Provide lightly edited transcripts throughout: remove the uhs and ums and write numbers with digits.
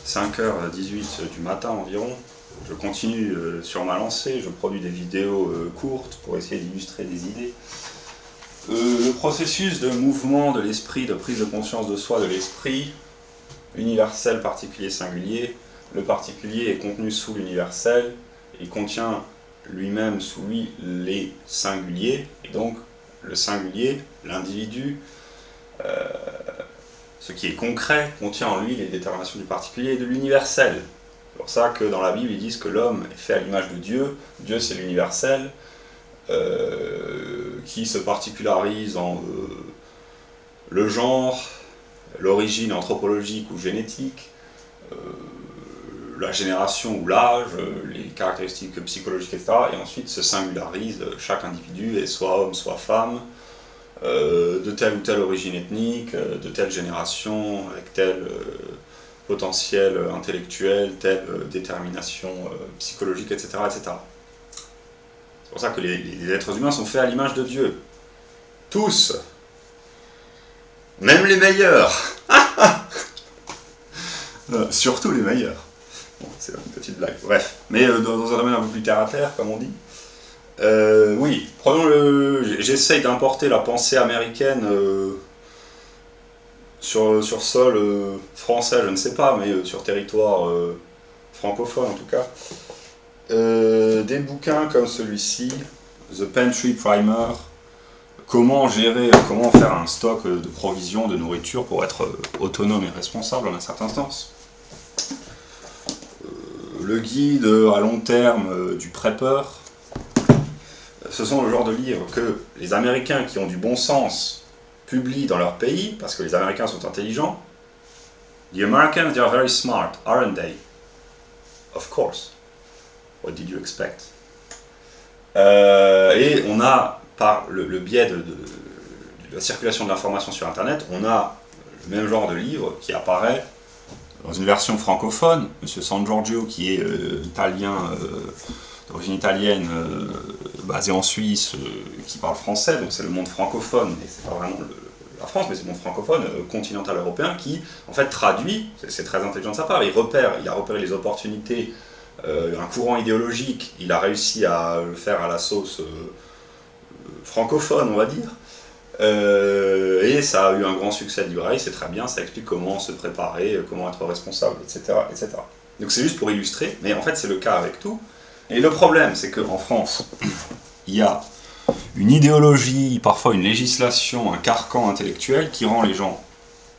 5h18 du matin environ. Je continue sur ma lancée, je produis des vidéos courtes pour essayer d'illustrer des idées. Le processus de mouvement de l'esprit, de prise de conscience de soi de l'esprit, universel, particulier, singulier. Le particulier est contenu sous l'universel, il contient lui-même sous lui les singuliers, et donc le singulier, l'individu, ce qui est concret, contient en lui les déterminations du particulier et de l'universel. C'est pour ça que dans la Bible, ils disent que l'homme est fait à l'image de Dieu. Dieu, c'est l'universel, qui se particularise en le genre, l'origine anthropologique ou génétique, la génération ou l'âge, les caractéristiques psychologiques, etc. Et ensuite se singularise chaque individu, est soit homme, soit femme, de telle ou telle origine ethnique, de telle génération, avec tel potentiel intellectuel, telle détermination psychologique, etc., etc. C'est pour ça que les êtres humains sont faits à l'image de Dieu. Tous. Même les meilleurs. Surtout les meilleurs. Bon, c'est une petite blague. Bref. Mais dans un domaine un peu plus terre à terre, comme on dit. Oui, j'essaye d'importer la pensée américaine sur sol français, je ne sais pas, mais sur territoire francophone en tout cas. Des bouquins comme celui-ci, The Pantry Primer, comment faire un stock de provisions, de nourriture pour être autonome et responsable en un certain sens. Le guide à long terme du prepper. Ce sont le genre de livres que les Américains qui ont du bon sens publient dans leur pays, parce que les Américains sont intelligents. The Americans, they are very smart, aren't they? Of course. What did you expect? Et on a, par le biais de la circulation de l'information sur Internet, on a le même genre de livre qui apparaît dans une version francophone. Monsieur San Giorgio, qui est italien, d'origine italienne, basé en Suisse, qui parle français, donc c'est le monde francophone, et c'est pas vraiment la France, mais c'est le monde francophone, continental européen, qui en fait traduit, c'est très intelligent de sa part, il a repéré les opportunités, un courant idéologique, il a réussi à le faire à la sauce francophone, on va dire, et ça a eu un grand succès de librairie, c'est très bien, ça explique comment se préparer, comment être responsable, etc., etc. Donc c'est juste pour illustrer, mais en fait c'est le cas avec tout. Et le problème, c'est qu'en France, il y a une idéologie, parfois une législation, un carcan intellectuel qui rend les gens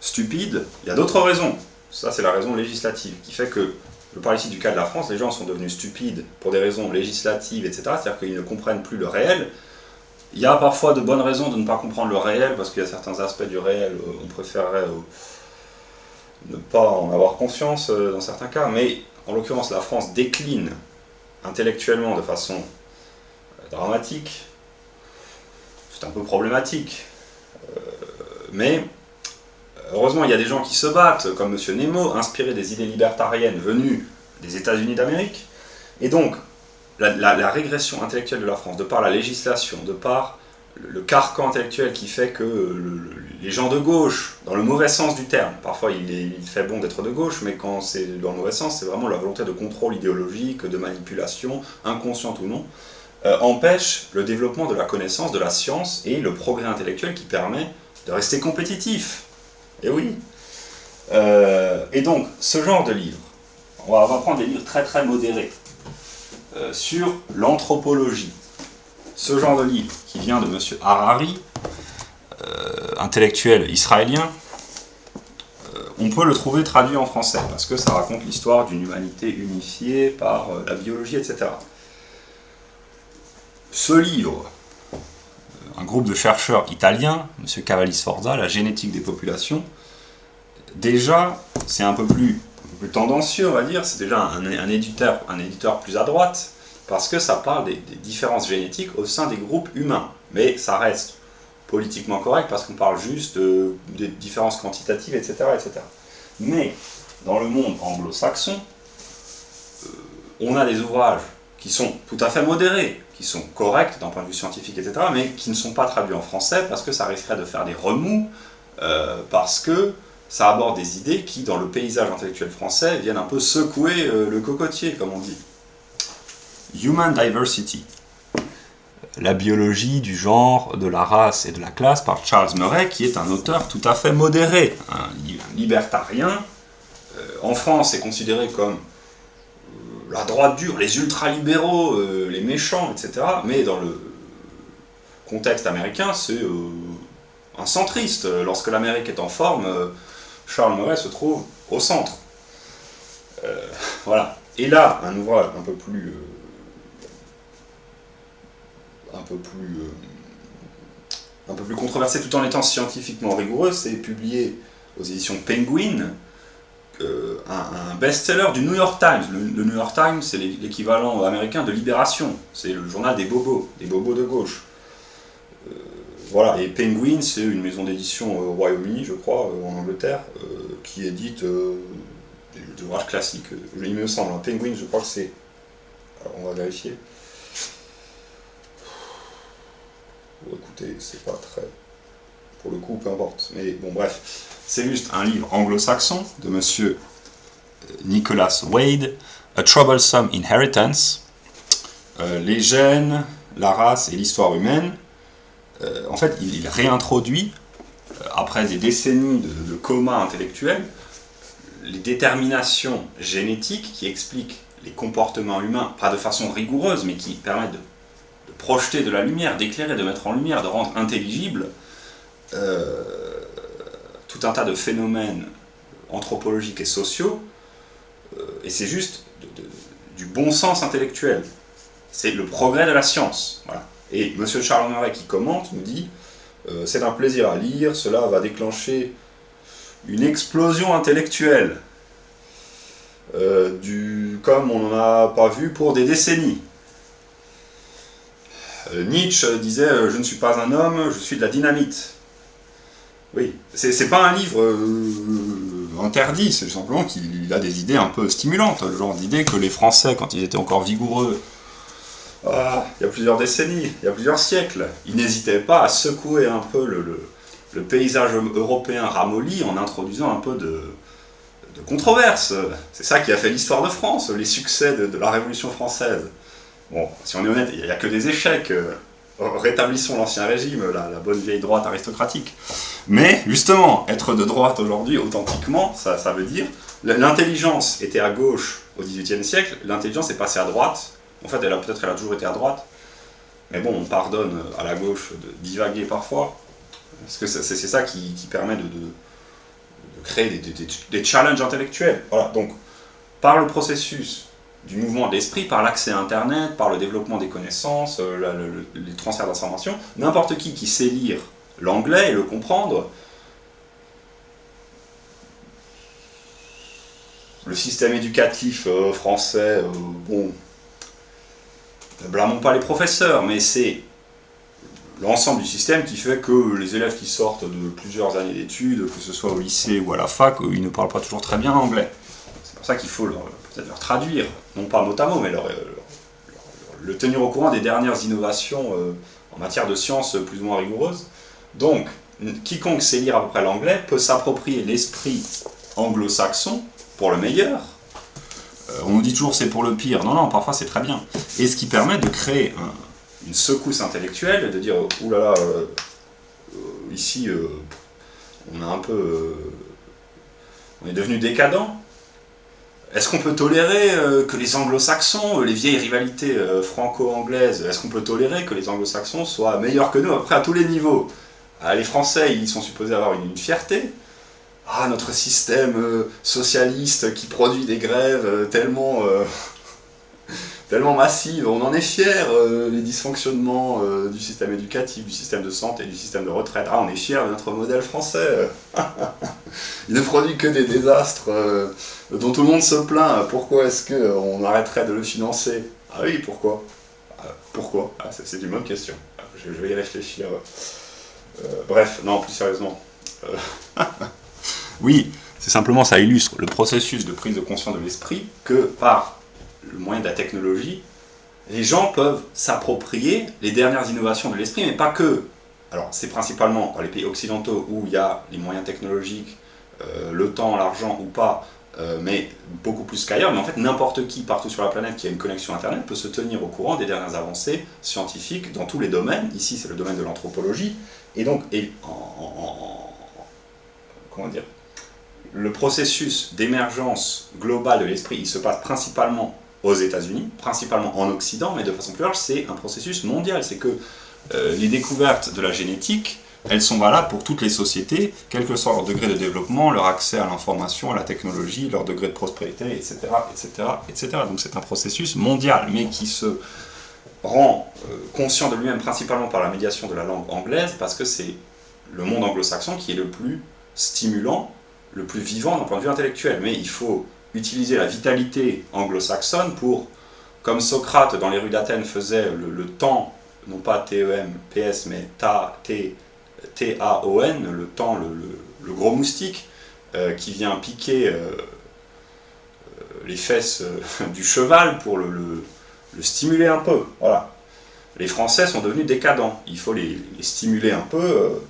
stupides. Il y a d'autres raisons. Ça, c'est la raison législative, qui fait que, je parle ici du cas de la France, les gens sont devenus stupides pour des raisons législatives, etc. C'est-à-dire qu'ils ne comprennent plus le réel. Il y a parfois de bonnes raisons de ne pas comprendre le réel, parce qu'il y a certains aspects du réel, on préférerait ne pas en avoir conscience dans certains cas, mais en l'occurrence, la France décline intellectuellement de façon dramatique. C'est un peu problématique. Mais heureusement, il y a des gens qui se battent, comme M. Nemo, inspirés des idées libertariennes venues des États-Unis d'Amérique. Et donc, la régression intellectuelle de la France, de par la législation, de par le carcan intellectuel qui fait que les gens de gauche, dans le mauvais sens du terme, parfois il fait bon d'être de gauche, mais quand c'est dans le mauvais sens, c'est vraiment la volonté de contrôle idéologique, de manipulation, inconsciente ou non, empêche le développement de la connaissance, de la science et le progrès intellectuel qui permet de rester compétitif. Et oui. Et donc, ce genre de livre, on va prendre des livres très très modérés sur l'anthropologie. Ce genre de livre qui vient de M. Harari, intellectuel israélien, on peut le trouver traduit en français, parce que ça raconte l'histoire d'une humanité unifiée par la biologie, etc. Ce livre, un groupe de chercheurs italiens, M. Cavalli-Sforza, La génétique des populations, déjà, c'est un peu plus tendancieux, on va dire, c'est déjà un éditeur plus à droite, parce que ça parle des différences génétiques au sein des groupes humains. Mais ça reste politiquement correct, parce qu'on parle juste des différences quantitatives, etc., etc. Mais, dans le monde anglo-saxon, on a des ouvrages qui sont tout à fait modérés, qui sont corrects d'un point de vue scientifique, etc., mais qui ne sont pas traduits en français, parce que ça risquerait de faire des remous, parce que ça aborde des idées qui, dans le paysage intellectuel français, viennent un peu secouer le cocotier, comme on dit. Human Diversity. La biologie du genre, de la race et de la classe par Charles Murray, qui est un auteur tout à fait modéré, un libertarien. En France, c'est considéré comme la droite dure, les ultralibéraux, les méchants, etc. Mais dans le contexte américain, c'est un centriste. Lorsque l'Amérique est en forme, Charles Murray se trouve au centre. Voilà. Et là, un ouvrage un peu plus controversé tout en étant scientifiquement rigoureux, c'est publié aux éditions Penguin, un best-seller du New York Times. Le New York Times, c'est l'équivalent américain de Libération, c'est le journal des bobos de gauche. Voilà, et Penguin, c'est une maison d'édition au Royaume-Uni, je crois, en Angleterre, qui édite des ouvrages classiques. Il me semble, hein, Penguin, je crois que c'est... Alors, on va vérifier. Écoutez, c'est pas très... Pour le coup, peu importe. Mais bon, bref. C'est juste un livre anglo-saxon de monsieur Nicholas Wade, A Troublesome Inheritance, les gènes, la race et l'histoire humaine. En fait, il réintroduit, après des décennies de coma intellectuel, les déterminations génétiques qui expliquent les comportements humains, pas de façon rigoureuse, mais qui permettent de projeter de la lumière, d'éclairer, de mettre en lumière, de rendre intelligible tout un tas de phénomènes anthropologiques et sociaux, et c'est juste du bon sens intellectuel. C'est le progrès de la science. Voilà. Et M. Charles Murray qui commente nous dit c'est un plaisir à lire, cela va déclencher une explosion intellectuelle, comme on n'en a pas vu pour des décennies. Nietzsche disait je ne suis pas un homme, je suis de la dynamite. Oui, c'est pas un livre interdit, c'est simplement qu'il a des idées un peu stimulantes, le genre d'idées que les Français, quand ils étaient encore vigoureux, il y a plusieurs décennies, il y a plusieurs siècles, ils n'hésitaient pas à secouer un peu le paysage européen ramolli en introduisant un peu de controverse. C'est ça qui a fait l'histoire de France, les succès de la Révolution française. Bon, si on est honnête, il n'y a que des échecs. Rétablissons l'ancien régime, la bonne vieille droite aristocratique. Mais, justement, être de droite aujourd'hui, authentiquement, ça veut dire... L'intelligence était à gauche au XVIIIe siècle, l'intelligence est passée à droite. En fait, elle a toujours été à droite. Mais bon, on pardonne à la gauche de divaguer parfois. Parce que c'est ça qui permet de créer des challenges intellectuels. Voilà, donc, par le processus du mouvement de l'esprit, par l'accès à Internet, par le développement des connaissances, les transferts d'informations, n'importe qui sait lire l'anglais et le comprendre, le système éducatif français, bon, ne blâmons pas les professeurs, mais c'est l'ensemble du système qui fait que les élèves qui sortent de plusieurs années d'études, que ce soit au lycée ou à la fac, ils ne parlent pas toujours très bien anglais. C'est pour ça qu'il faut peut-être leur traduire, non pas mot à mot, mais le tenir au courant des dernières innovations en matière de sciences plus ou moins rigoureuses. Donc, quiconque sait lire à peu près l'anglais peut s'approprier l'esprit anglo-saxon pour le meilleur. On nous dit toujours c'est pour le pire. Non, parfois c'est très bien. Et ce qui permet de créer une secousse intellectuelle, de dire oulala, ici on a un peu... on est devenu décadent. Est-ce qu'on peut tolérer que les anglo-saxons, les vieilles rivalités franco-anglaises, est-ce qu'on peut tolérer que les anglo-saxons soient meilleurs que nous, après à tous les niveaux? Les Français, ils sont supposés avoir une fierté. Notre système socialiste qui produit des grèves tellement massives, on en est fiers, les dysfonctionnements du système éducatif, du système de santé, du système de retraite. On est fiers de notre modèle français. Il ne produit que des désastres dont tout le monde se plaint. Pourquoi est-ce qu'on arrêterait de le financer? Ah oui, pourquoi? Pourquoi? C'est une bonne question. Je vais y réfléchir. Bref, non, plus sérieusement. Oui, c'est simplement, ça illustre le processus de prise de conscience de l'esprit que par le moyen de la technologie, les gens peuvent s'approprier les dernières innovations de l'esprit, mais pas que. Alors, c'est principalement dans les pays occidentaux où il y a les moyens technologiques le temps, l'argent ou pas, mais beaucoup plus qu'ailleurs, mais en fait n'importe qui partout sur la planète qui a une connexion internet peut se tenir au courant des dernières avancées scientifiques dans tous les domaines. Ici c'est le domaine de l'anthropologie, et donc comment dire, le processus d'émergence globale de l'esprit, il se passe principalement aux États-Unis, principalement en Occident, mais de façon plus large, c'est un processus mondial. C'est que les découvertes de la génétique, elles sont valables pour toutes les sociétés, quel que soit leur degré de développement, leur accès à l'information, à la technologie, leur degré de prospérité, etc. etc., etc. Donc c'est un processus mondial, mais qui se rend conscient de lui-même principalement par la médiation de la langue anglaise, parce que c'est le monde anglo-saxon qui est le plus stimulant, le plus vivant d'un point de vue intellectuel. Mais il faut utiliser la vitalité anglo-saxonne pour, comme Socrate dans les rues d'Athènes faisait le temps, non pas T-E-M-P-S, mais T-A-O-N, le temps, le gros moustique, qui vient piquer les fesses du cheval pour le stimuler un peu. Voilà. Les Français sont devenus décadents. Il faut les stimuler un peu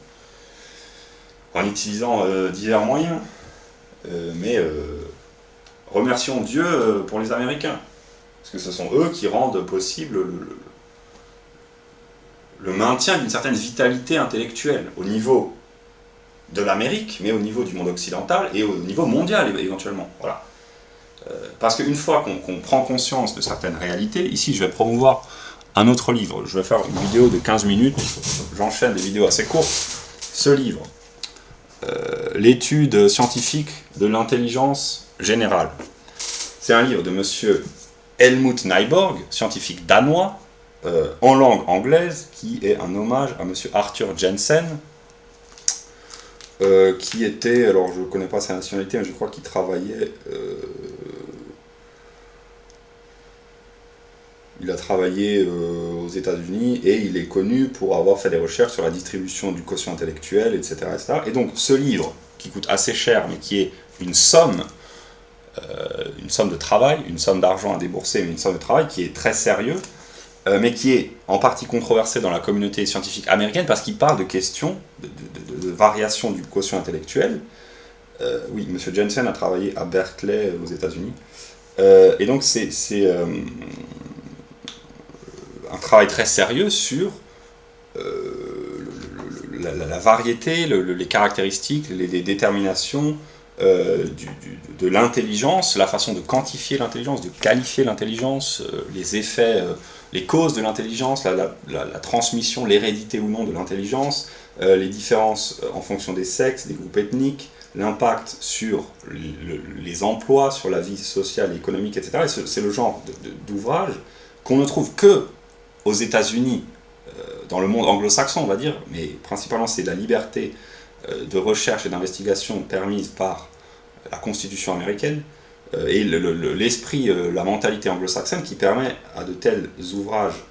en utilisant divers moyens. Mais remercions Dieu pour les Américains. Parce que ce sont eux qui rendent possible le maintien d'une certaine vitalité intellectuelle au niveau de l'Amérique, mais au niveau du monde occidental et au niveau mondial éventuellement. Voilà. Parce qu'une fois qu'on prend conscience de certaines réalités, ici je vais promouvoir un autre livre. Je vais faire une vidéo de 15 minutes, j'enchaîne des vidéos assez courtes. Ce livre, l'étude scientifique de l'intelligence générale. C'est un livre de monsieur Helmut Nyborg, scientifique danois, en langue anglaise, qui est un hommage à monsieur Arthur Jensen, qui était, alors je ne connais pas sa nationalité, mais je crois qu'il travaillait, il a travaillé aux États-Unis et il est connu pour avoir fait des recherches sur la distribution du quotient intellectuel, etc., etc. Et donc ce livre, qui coûte assez cher, mais qui est une somme de travail, une somme d'argent à débourser, mais une somme de travail qui est très sérieux, mais qui est en partie controversé dans la communauté scientifique américaine parce qu'il parle de questions de variation du quotient intellectuel. Oui, M. Jensen a travaillé à Berkeley aux États-Unis. Et donc c'est un travail très sérieux sur la variété, les caractéristiques, les déterminations de l'intelligence, la façon de quantifier l'intelligence, de qualifier l'intelligence, les effets, les causes de l'intelligence, la transmission, l'hérédité ou non de l'intelligence, les différences en fonction des sexes, des groupes ethniques, l'impact sur les emplois, sur la vie sociale et économique, etc. Et c'est le genre d'ouvrage qu'on ne trouve que aux États-Unis, dans le monde anglo-saxon, on va dire, mais principalement c'est la liberté de recherche et d'investigation permise par la Constitution américaine et l'esprit, la mentalité anglo-saxonne qui permet à de tels ouvrages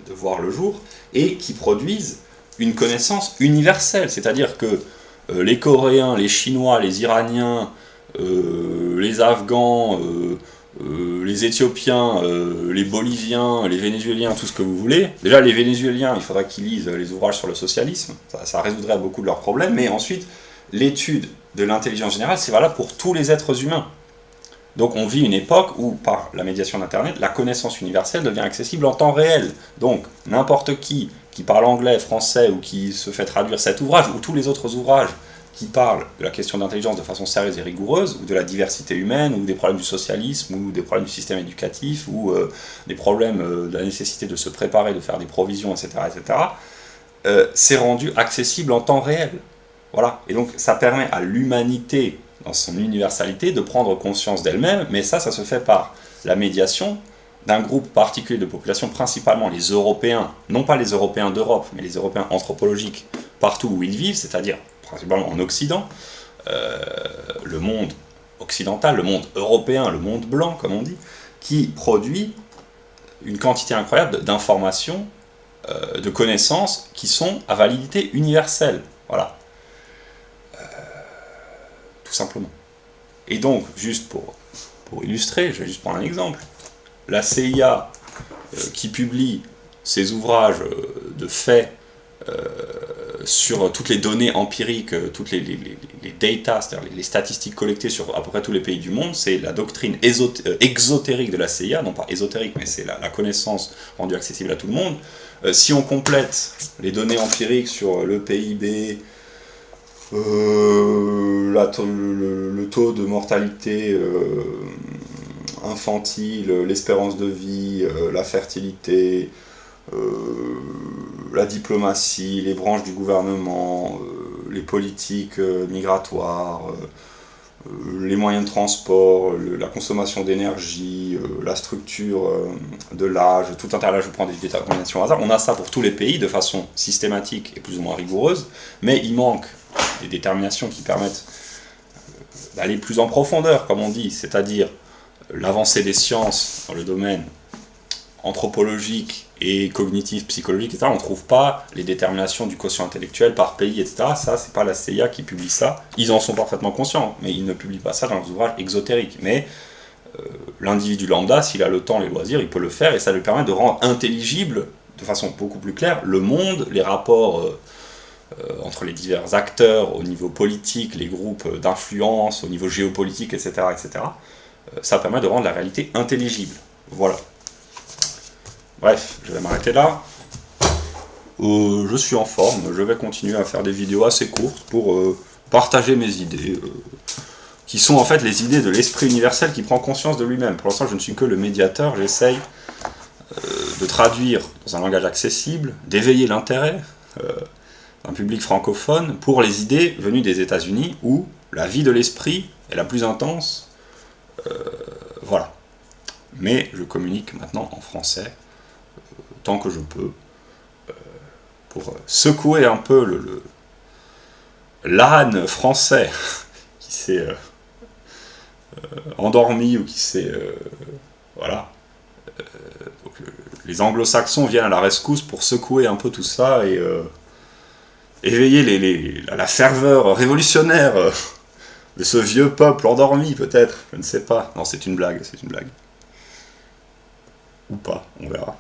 de voir le jour et qui produisent une connaissance universelle, c'est-à-dire que les Coréens, les Chinois, les Iraniens, les Afghans, les Éthiopiens, les Boliviens, les Vénézuéliens, tout ce que vous voulez. Déjà, les Vénézuéliens, il faudra qu'ils lisent les ouvrages sur le socialisme, ça résoudrait beaucoup de leurs problèmes, mais ensuite, l'étude de l'intelligence générale, c'est valable pour tous les êtres humains. Donc on vit une époque où, par la médiation d'Internet, la connaissance universelle devient accessible en temps réel. Donc n'importe qui parle anglais, français, ou qui se fait traduire cet ouvrage, ou tous les autres ouvrages qui parlent de la question d'intelligence de façon sérieuse et rigoureuse, ou de la diversité humaine, ou des problèmes du socialisme, ou des problèmes du système éducatif, ou des problèmes de la nécessité de se préparer, de faire des provisions, etc., etc., c'est rendu accessible en temps réel. Voilà. Et donc ça permet à l'humanité, dans son universalité, de prendre conscience d'elle-même, mais ça se fait par la médiation d'un groupe particulier de population, principalement les Européens, non pas les Européens d'Europe, mais les Européens anthropologiques, partout où ils vivent, c'est-à-dire principalement en Occident, le monde occidental, le monde européen, le monde blanc, comme on dit, qui produit une quantité incroyable d'informations, de connaissances qui sont à validité universelle. Voilà. Tout simplement. Et donc, juste pour illustrer, je vais juste prendre un exemple. La CIA qui publie ses ouvrages de faits sur toutes les données empiriques, toutes les data, c'est-à-dire les statistiques collectées sur à peu près tous les pays du monde, c'est la doctrine exotérique de la CIA, non pas ésotérique, mais c'est la connaissance rendue accessible à tout le monde. Si on complète les données empiriques sur le PIB, le taux de mortalité infantile, l'espérance de vie, la fertilité, la diplomatie, les branches du gouvernement, les politiques migratoires, les moyens de transport, la consommation d'énergie, la structure de l'âge, tout un tas, là je prends des déterminations au hasard, on a ça pour tous les pays de façon systématique et plus ou moins rigoureuse, mais il manque des déterminations qui permettent d'aller plus en profondeur, comme on dit, c'est-à-dire l'avancée des sciences dans le domaine anthropologique et cognitif, psychologique, etc. On ne trouve pas les déterminations du quotient intellectuel par pays, etc. Ça, c'est pas la CIA qui publie ça. Ils en sont parfaitement conscients, mais ils ne publient pas ça dans leurs ouvrages exotériques. Mais l'individu lambda, s'il a le temps, les loisirs, il peut le faire, et ça lui permet de rendre intelligible, de façon beaucoup plus claire, le monde, les rapports entre les divers acteurs au niveau politique, les groupes d'influence, au niveau géopolitique, etc. etc. Ça permet de rendre la réalité intelligible. Voilà. Bref, je vais m'arrêter là. Je suis en forme, je vais continuer à faire des vidéos assez courtes pour partager mes idées, qui sont en fait les idées de l'esprit universel qui prend conscience de lui-même. Pour l'instant, je ne suis que le médiateur, j'essaye de traduire dans un langage accessible, d'éveiller l'intérêt d'un public francophone pour les idées venues des États-Unis où la vie de l'esprit est la plus intense. Voilà. Mais je communique maintenant en français, tant que je peux, pour secouer un peu l'âne français qui s'est endormi ou qui s'est... voilà. Donc, les anglo-saxons viennent à la rescousse pour secouer un peu tout ça et éveiller la ferveur révolutionnaire de ce vieux peuple endormi, peut-être, je ne sais pas. Non, c'est une blague, c'est une blague. Ou pas, on verra.